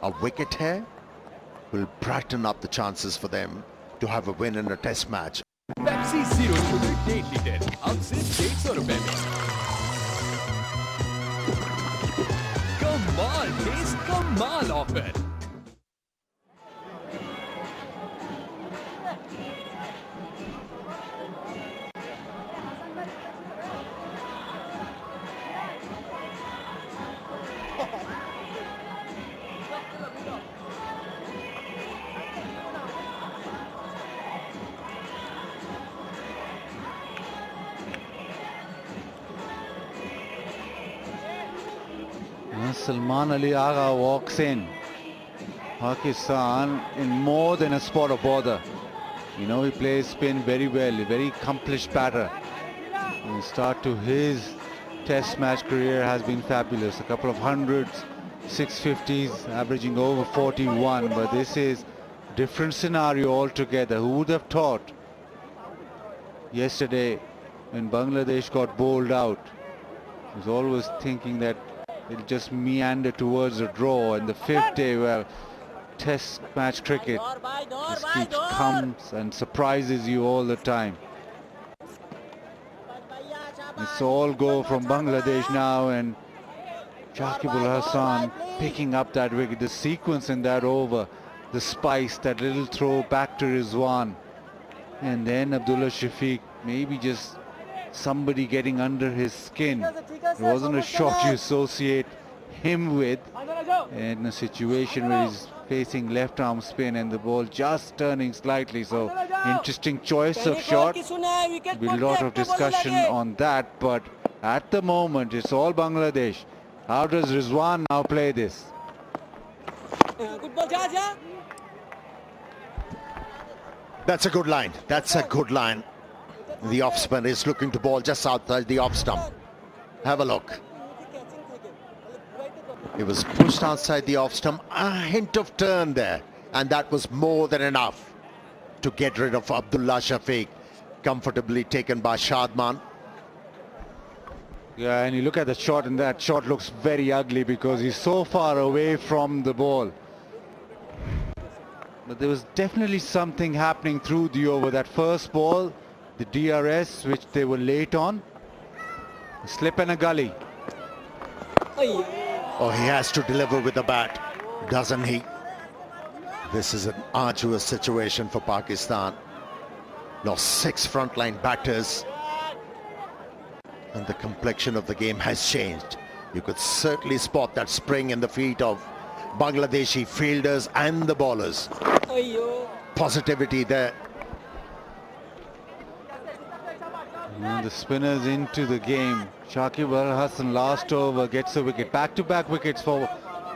A wicket here will brighten up the chances for them to have a win in a test match. Pepsi Zero Sugar 1.5 litre अब सिर्फ 150 रुपए में। कमाल test, कमाल offer. Salman Ali Agha walks in. Pakistan in more than a spot of bother. You know, he plays spin very well, a very accomplished batter. The start to his test match career has been fabulous. A couple of hundreds, 650s, averaging over 41. But this is a different scenario altogether. Who would have thought yesterday when Bangladesh got bowled out? I was always thinking that it'll just meander towards a draw, and the fifth day where test match cricket just comes and surprises you all the time. It's all go from Bangladesh now, and Shakib Al Hasan picking up that wicket. The sequence in that over, the spice, that little throw back to Rizwan, and then Abdullah Shafiq, maybe just somebody getting under his skin. It wasn't a shot you associate him with in a situation where he's facing left arm spin and the ball just turning slightly. So interesting choice of shot. There'll be a lot of discussion on that, but at the moment it's all Bangladesh. How does Rizwan now play this? That's a good line. That's a good line. The off spin is looking to ball just outside the off stump. Have a look. It was pushed outside the off stump. A hint of turn there, and that was more than enough to get rid of Abdullah Shafiq. Comfortably taken by Shadman. Yeah, and you look at the shot, and that shot looks very ugly because he's so far away from the ball. But there was definitely something happening through the over. That first ball, the DRS, which they were late on, a slip and a gully. Oh, he has to deliver with the bat, doesn't he? This is an arduous situation for Pakistan. Lost 6 frontline batters, and the complexion of the game has changed. You could certainly spot that spring in the feet of Bangladeshi fielders and the bowlers. Positivity there. And the spinners into the game. Shakib Al Hasan last over gets a wicket. Back-to-back wickets for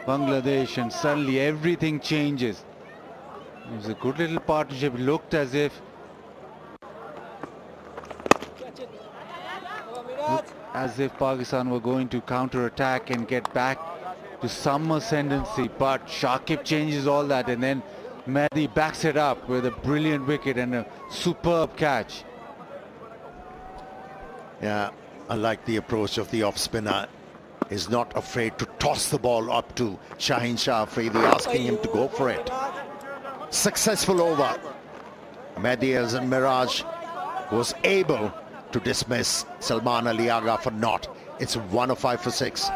Bangladesh, and suddenly everything changes. It was a good little partnership. Looked as if Pakistan were going to counter-attack and get back to some ascendancy, but Shakib changes all that, and then Mehdi backs it up with a brilliant wicket and a superb catch. Yeah, I like the approach of the off-spinner. Is not afraid to toss the ball up to Shaheen Shah Afridi, asking him to go for it. Successful over. Mehdi Hasan Miraj was able to dismiss Salman Ali Agha for naught. It's 105 for 6.